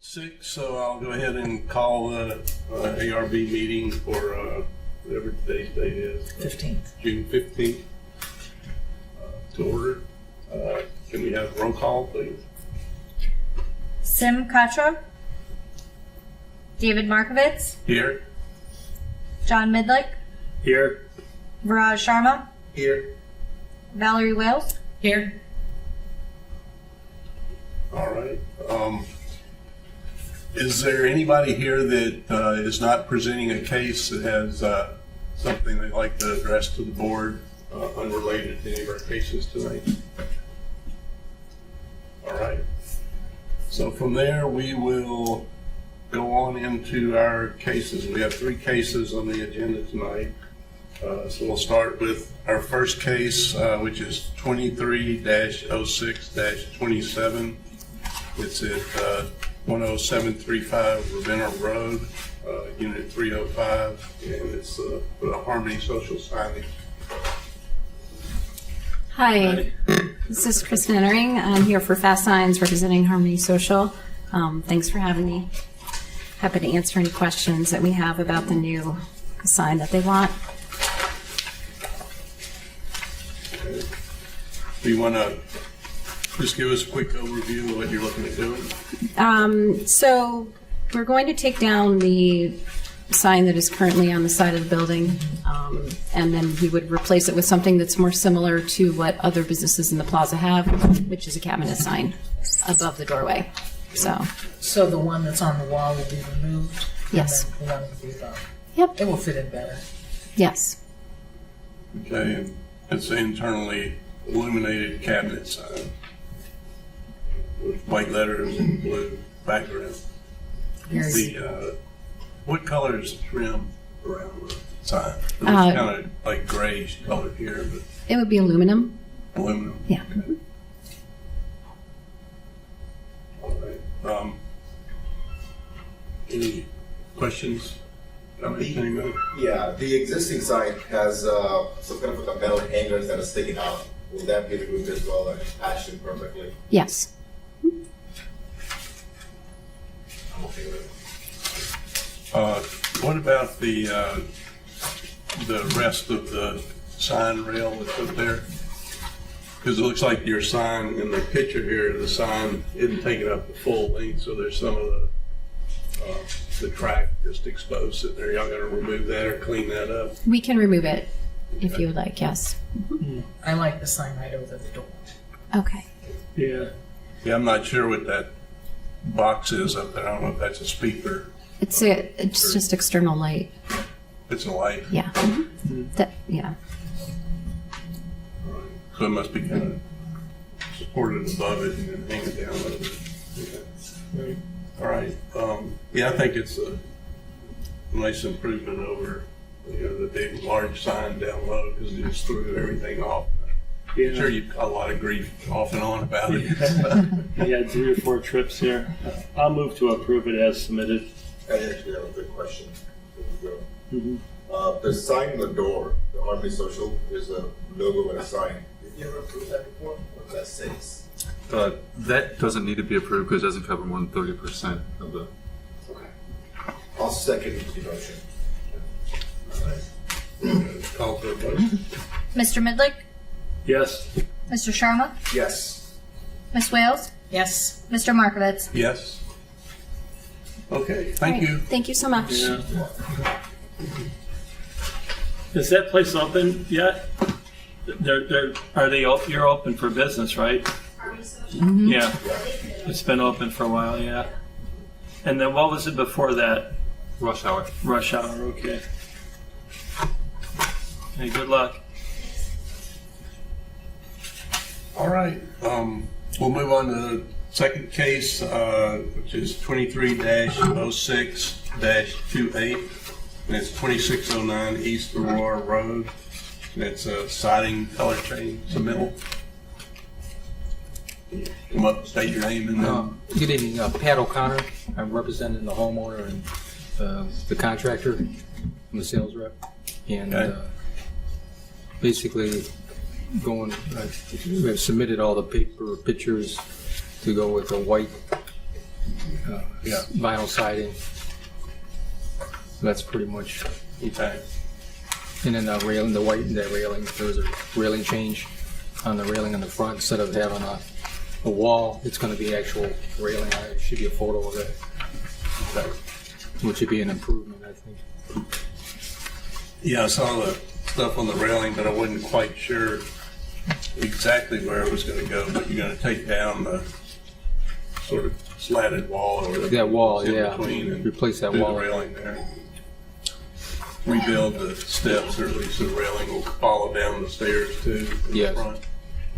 6, so I'll go ahead and call the ARB meeting for whatever today's date is. 15th. June 15th to order. Can we have roll call, please? Sim Katra, David Markovitz, Here. John Midlick, Here. Viraj Sharma, Here. Valerie Wales. Here. All right. Is there anybody here that is not presenting a case that has something they'd like to address to the board unrelated to any of our cases tonight? All right. So from there, we will go on into our cases. We have 3 cases on the agenda tonight. So we'll start with our first case, which is 23-06-27. It's at 10735 Ravenna Road, Unit 305, and it's a Harmony Social Signage. Hi, this is Kristen Entering. I'm here for Fast Signs representing Harmony Social. Thanks for having me. Happy to answer any questions that we have about the new sign that they want. Do you want to just give us a quick overview of what you're looking at doing? So we're going to take down the sign that is currently on the side of the building, and then we would replace it with something that's more similar to what other businesses in the plaza have, which is a cabinet sign above the doorway. So the one that's on the wall will be removed? Yes. And then the one will be above? Yep. It will fit in better. Yes. Okay, and it's an internally illuminated cabinet sign with white letters and blue background. What color is the trim around the sign? It's kind of like grayish color here, but It would be aluminum. aluminum. Yeah. Okay. All right. Any questions? Anybody? Yeah, the existing sign has some kind of a metal hangers that are sticking out. Will that be removed as well and patched in perfectly? Yes. I'm okay with it. What about the rest of the sign rail that's up there? Because it looks like your sign in the picture here, the sign isn't taking up the full length, so there's some of the track just exposed sitting there. Y'all gonna remove that or clean that up? We can remove it if you would like, yes. I like the sign right over the door. Okay. Yeah. Yeah, I'm not sure what that box is up there. I don't know if that's a speaker. It's just external light. It's a light. Yeah. Yeah. So it must be kind of supported above it and then hanging down a little bit. Okay. All right. Yeah, I think it's a nice improvement over, the big, large sign down low because it just threw everything off. Yeah. I'm sure you've got a lot of grief off and on about it. We had 3 or 4 trips here. I'll move to approve it as submitted. I actually have a good question. Mhm. The sign on the door, the Harmony Social, is a logo and a sign. Did you ever approve that before? What does that say? That doesn't need to be approved because it doesn't cover more than 30% of the. Okay. I'll second the motion. Call for a vote. Mr. Midlick, Yes. Mr. Sharma, Yes. Miss Wales, Yes. Mr. Markovitz. Yes. Okay, thank All right. you. Thank you so much. Yeah. Is that place open yet? You're open for business, right? Mm-hmm. Yeah. It's been open for a while, yeah. And then what was it before that? Rush hour. Rush hour, okay. Hey, good luck. All right. We'll move on to the second case, which is 23-06-28. And it's 2609 East Aurora Road. And it's a siding color change submittal. Come up, state your name and then. Good evening, Pat O'Connor. I'm representing the homeowner and the contractor, I'm the sales rep. And Okay. Basically, we've submitted all the paper pictures to go with a white Yeah. vinyl siding. That's pretty much. Okay. And then the railing, that railing, there's a railing change on the railing in the front. Instead of having a wall, it's going to be actual railing. There should be a photo of it, Okay. which would be an improvement, I think. Yeah, I saw the stuff on the railing, but I wasn't quite sure exactly where it was going to go. But you're going to take down the sort of slatted wall or whatever. That wall, in yeah. between and Replace that do wall. the railing there. Rebuild the steps, or at least the railing will follow down the stairs too. in the Yes. front.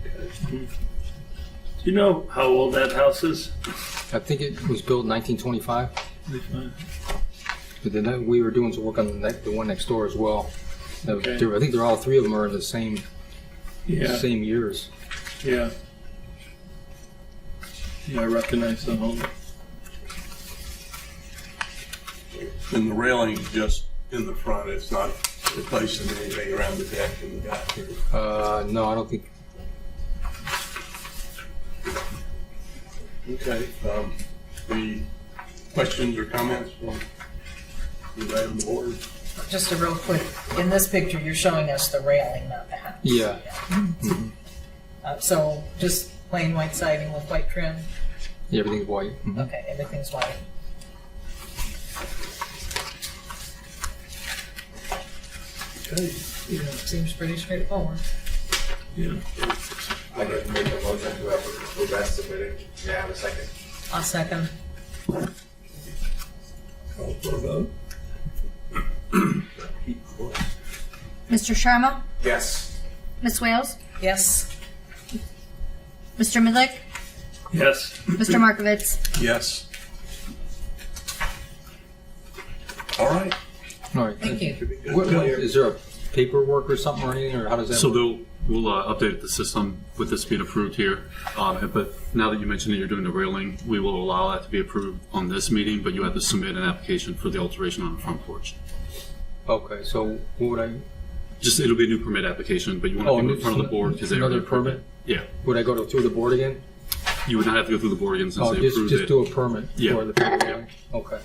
Okay. Do you know how old that house is? I think it was built in 1925. But then we were doing some work on the one next door as well. Okay. I think they're all three of them are in the same years. Yeah. Yeah, I recognize the home. And the railing just in the front, it's not replacing anything around the deck and the back. No, I don't think. Okay. Any questions or comments from anybody on the board? Just a real quick, in this picture, you're showing us the railing, not the house. Yeah. So just plain white siding with white trim? Yeah, everything's white. Mhm. Okay, everything's white. Okay. Yeah, seems pretty straightforward. Yeah. I'd like to make a motion to approve as submitted. May I have a second? I'll second. Call for a vote. Mr. Sharma? Yes. Ms. Wales? Yes. Mr. Midlick? Yes. Mr. Markovitz? Yes. All right. All right. Thank you. Should be good. Is there a paperwork or something or anything, or how does that So work? we'll update the system with this being approved here. But now that you mentioned that you're doing the railing, we will allow that to be approved on this meeting, but you have to submit an application for the alteration on the front porch. Okay, so what would I? Just, it'll be a new permit application, but you want to go in front of the board because they Another already approved permit? it. Yeah. Would I go through the board again? You would not have to go through the board again since Oh, they just approved it. do a permit Yeah. for the paper. Okay.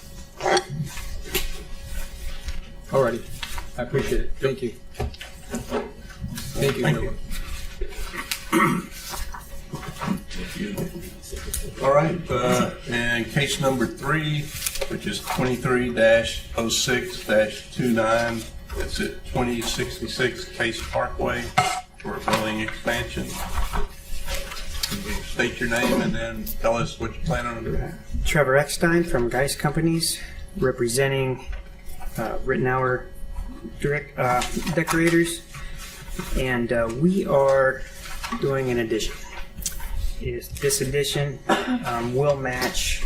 Alrighty, I appreciate it. Thank you. Thank you. Thank you. All right, and case number 3, which is 23-06-29. It's at 2066 Case Parkway for a building expansion. Can you state your name and then tell us what you plan on doing? Trevor Eckstein from Geist Companies, representing Rittenauer Decorators, and we are doing an addition. This addition will match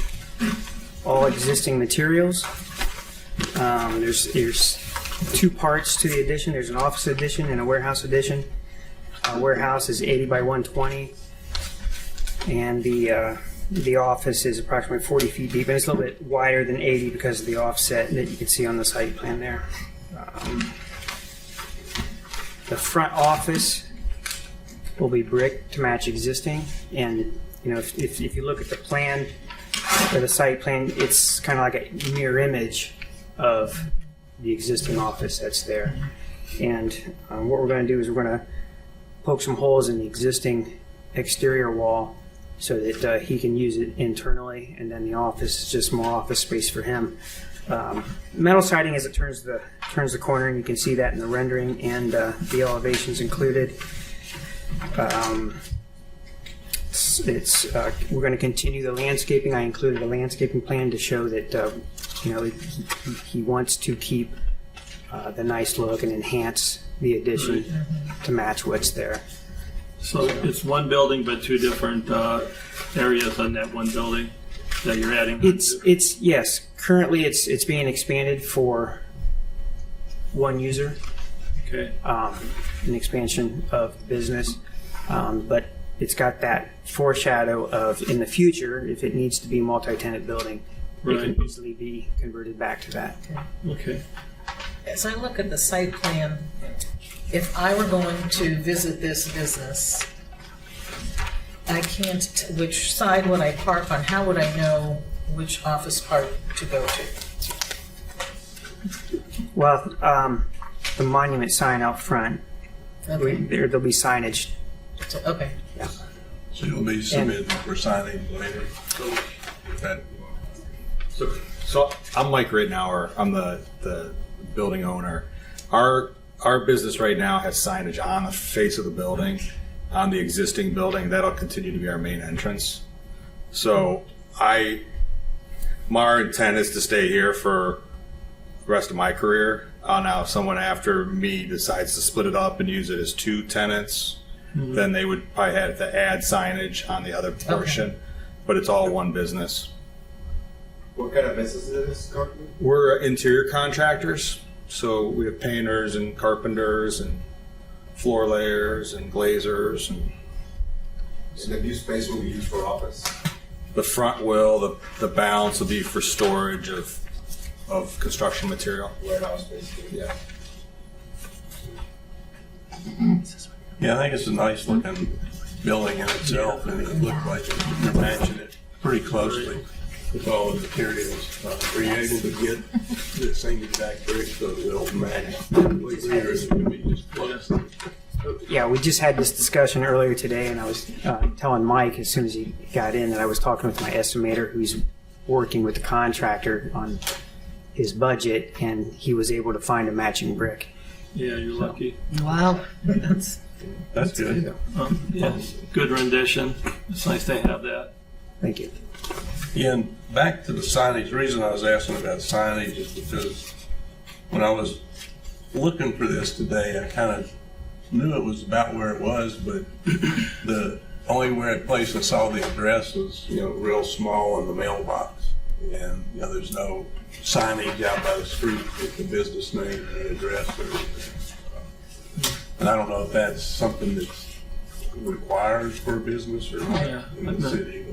all existing materials. There's 2 parts to the addition. There's an office addition and a warehouse addition. Our warehouse is 80 by 120, and the office is approximately 40 feet deep, and it's a little bit wider than 80 because of the offset that you can see on the site plan there. The front office will be brick to match existing, and you know, if you look at the plan or the site plan, it's kind of like a mirror image of the existing office that's there. And what we're going to do is we're going to poke some holes in the existing exterior wall so that he can use it internally, and then the office is just more office space for him. Metal siding as it turns the corner, and you can see that in the rendering, and the elevations included. We're going to continue the landscaping. I included a landscaping plan to show that you know, he wants to keep the nice look and enhance the addition to match what's there. So it's one building, but 2 different areas on that one building that you're adding? It's yes. Currently, it's being expanded for one user, Okay. an expansion of business, but it's got that foreshadow of in the future, if it needs to be a multi-tenant building, it Right. can easily be converted back to that. Okay. As I look at the site plan, if I were going to visit this business, I can't, which side would I park on? How would I know which office part to go to? Well, the monument sign out front, Okay, there'll be signage. okay. So you'll be submitting for signing later. That- So I'm Mike Rittenauer. I'm the building owner. Our business right now has signage on the face of the building, on the existing building. That'll continue to be our main entrance. So my intent is to stay here for the rest of my career. Now, if someone after me decides to split it up and use it as 2 tenants, then they would probably have to add signage on the other portion. But it's all one business. What kind of business is this currently? We're interior contractors, so we have painters and carpenters and floor layers and glazers. And And the new space will be used for office? the front the balance will be for storage of construction material. Warehouse basically? Yeah. Yeah, I think it's a nice looking building in itself, and it looked like you're matching it pretty closely with all the materials. Were you able to get the same exact bricks so that it'll match completely, or is it going to be just close? Yeah, we just had this discussion earlier today, and I was telling Mike as soon as he got in that I was talking with my estimator who's working with the contractor on his budget, and he was able to find a matching brick. Yeah, you're lucky. Wow, that's, That's good. Yeah, good rendition. It's nice to have that. Thank you. Yeah, and back to the signage, the reason I was asking about signage is because when I was looking for this today, I kind of knew it was about where it was, but the only place I saw the address was, real small in the mailbox. And, there's no signage out by the street with the business name and the address or anything. And I don't know if that's something that's required for a business or not Yeah. in the city.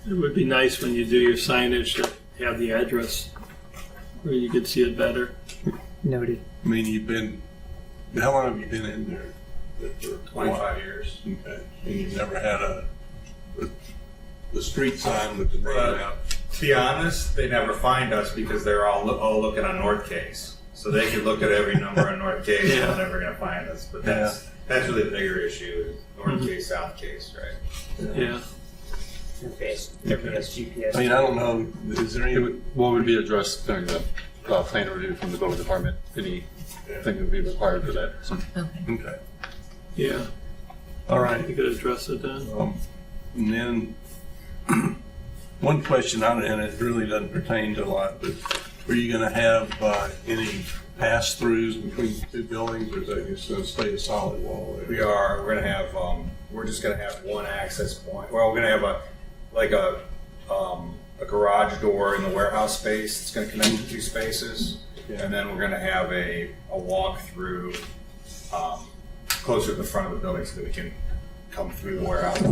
It would be nice when you do your signage to have the address where you could see it better. Noted. I mean, how long have you been in there? For 25 years. Okay. And you've never had the street sign with the name out? To be honest, they never find us because they're all looking on North Case. So they could look at every number on North Case and they're never going to find us. But that's really the bigger issue, is North Case, South Case, right? Yeah. Everybody has GPS. I mean, I don't know, is there any, What would be addressed during the plan review from the building department? Anything that would be required for that? okay, Yeah. all right. You could address it then. And then, one question, and it really doesn't pertain to a lot, but were you going to have any pass-throughs between the two buildings, or is that just going to stay a solid wall there? We are. We're going to have. We're just going to have one access point. Well, we're going to have a garage door in the warehouse space. It's going to connect the two spaces, and then we're going to have a walk through closer to the front of the building so that we can come through the warehouse.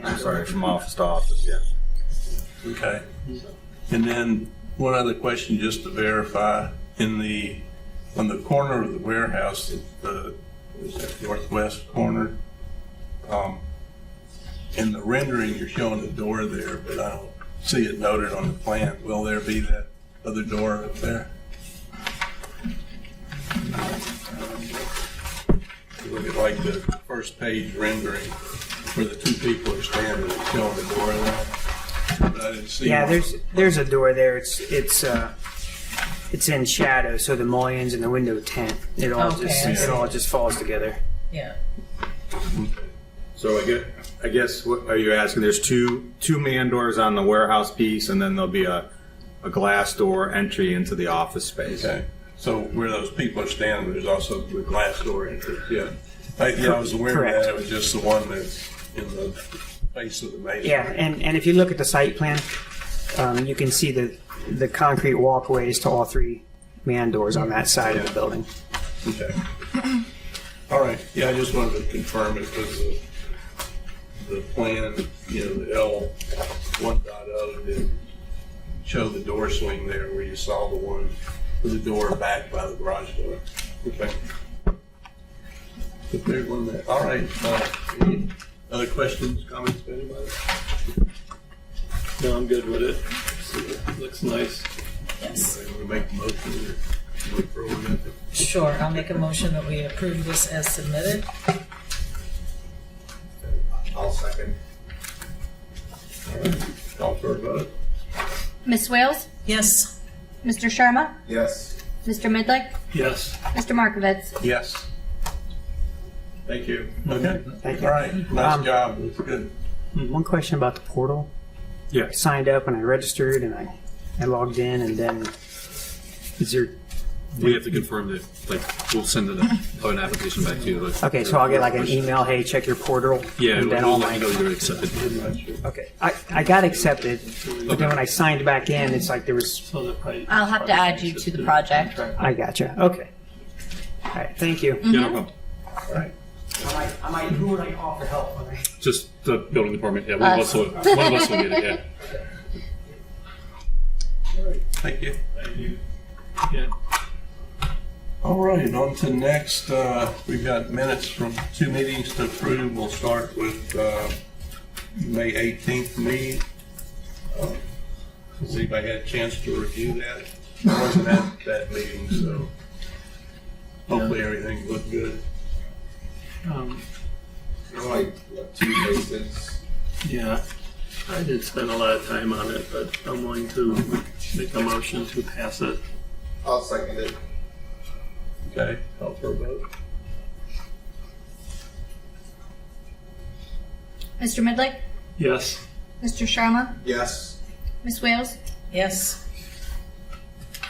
I'm sorry, from office to office. Yeah. Okay. And then one other question, just to verify, on the corner of the warehouse, the northwest corner, in the rendering, you're showing the door there, but I don't see it noted on the plan. Will there be that other door up there? Look at like the first page rendering where the two people are standing, it's showing the door there. But I didn't see Yeah, one. there's a door there. It's in shadow, so the mullions and the window tint. It all just falls together. yeah. So I guess what are you asking? There's two man doors on the warehouse piece, and then there'll be a glass door entry into the office space. Okay, so where those people are standing, there's also the glass door entrance, yeah. I was aware Correct. of that, it was just the one that's in the face of the masonry. Yeah, and if you look at the site plan, you can see the concrete walkways to all three man doors on that side of the building. Okay. All right, yeah, I just wanted to confirm it because the plan, the L 1.0 did show the door swing there where you saw the one with the door back by the garage door. Okay. But there's one there. All right, any other questions, comments, anybody? No, I'm good with it. Looks nice. Yes. We make the motion or look for a minute. Sure, I'll make a motion that we approve this as submitted. I'll second. Call for a vote. Ms. Wales? Yes. Mr. Sharma? Yes. Mr. Midlick? Yes. Mr. Markovitz? Yes. Thank you. Okay. Thank you. All right. Nice job. That's good. One question about the portal. Yeah. I signed up and I registered and I logged in, and then is there? We have to confirm that, like, we'll send an application back to you. Like, Okay, so I'll get like an email, hey, check your portal. Yeah, and then we'll all let my. you know you're accepted. Okay, I got accepted, but then when I signed back in, it's like there was. So they're probably- I'll have to add you to the project. I gotcha. Okay. All right. Thank you. Yeah, no problem. All right. Who would I offer help when I? Just the building department, yeah, one of us will get it, yeah. Thank you. Thank you. Yeah. All right, on to next. We've got minutes from 2 meetings to approve. We'll start with May 18th meeting. Has anybody had a chance to review that? I wasn't at that meeting, so hopefully everything looked good. Like, what, 2 cases? Yeah, I did spend a lot of time on it, but I'm willing to make a motion to pass it. I'll second it. Okay, call for a vote. Mr. Midlick? Yes. Mr. Sharma? Yes. Ms. Wales? Yes.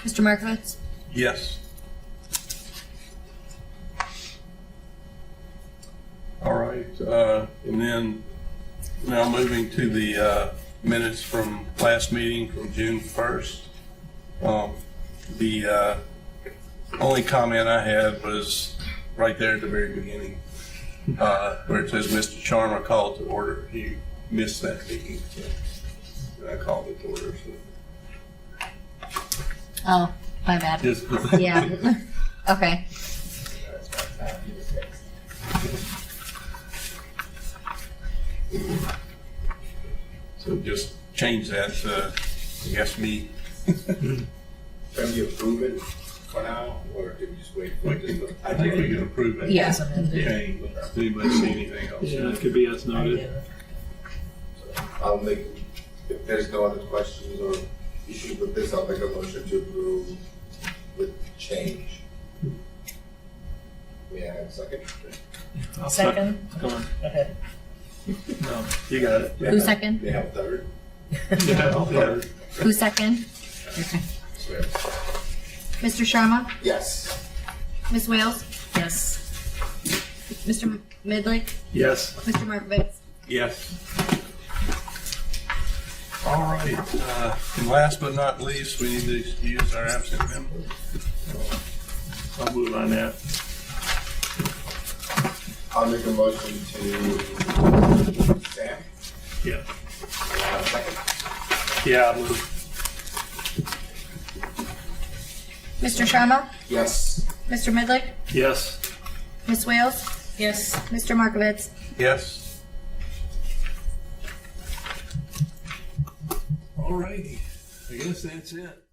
Mr. Markovitz? Yes. All right, and then now moving to the minutes from last meeting from June 1st. The only comment I had was right there at the very beginning, where it says Mr. Sharma called to order. He missed that meeting, so I called it to order. So. Oh, my bad. Just Yeah. Okay. So just change that to, I guess, me. Can we approve it for now, or did we just wait for I it? think we can approve it. Yeah. Change. Does anybody see anything else? Yeah, it could be as I noted. did. I'll make, if there's no other questions or issues with this, I'll make a motion to approve with change. May I have a second? I'll Second? Go on. Go ahead. No, you got it. Who's second? May I have a third? Yeah. Who's second? Okay. Swear. Mr. Sharma? Yes. Ms. Wales? Yes. Mr. Midlick? Yes. Mr. Markovitz? Yes. All right, and last but not least, we need to excuse our absent member. I'll move on that. I'll make a motion to Sam. Yeah. May I have a second? Yeah, I'll move. Mr. Sharma? Yes. Mr. Midlick? Yes. Ms. Wales? Yes. Mr. Markovitz? Yes? All righty, I guess that's it.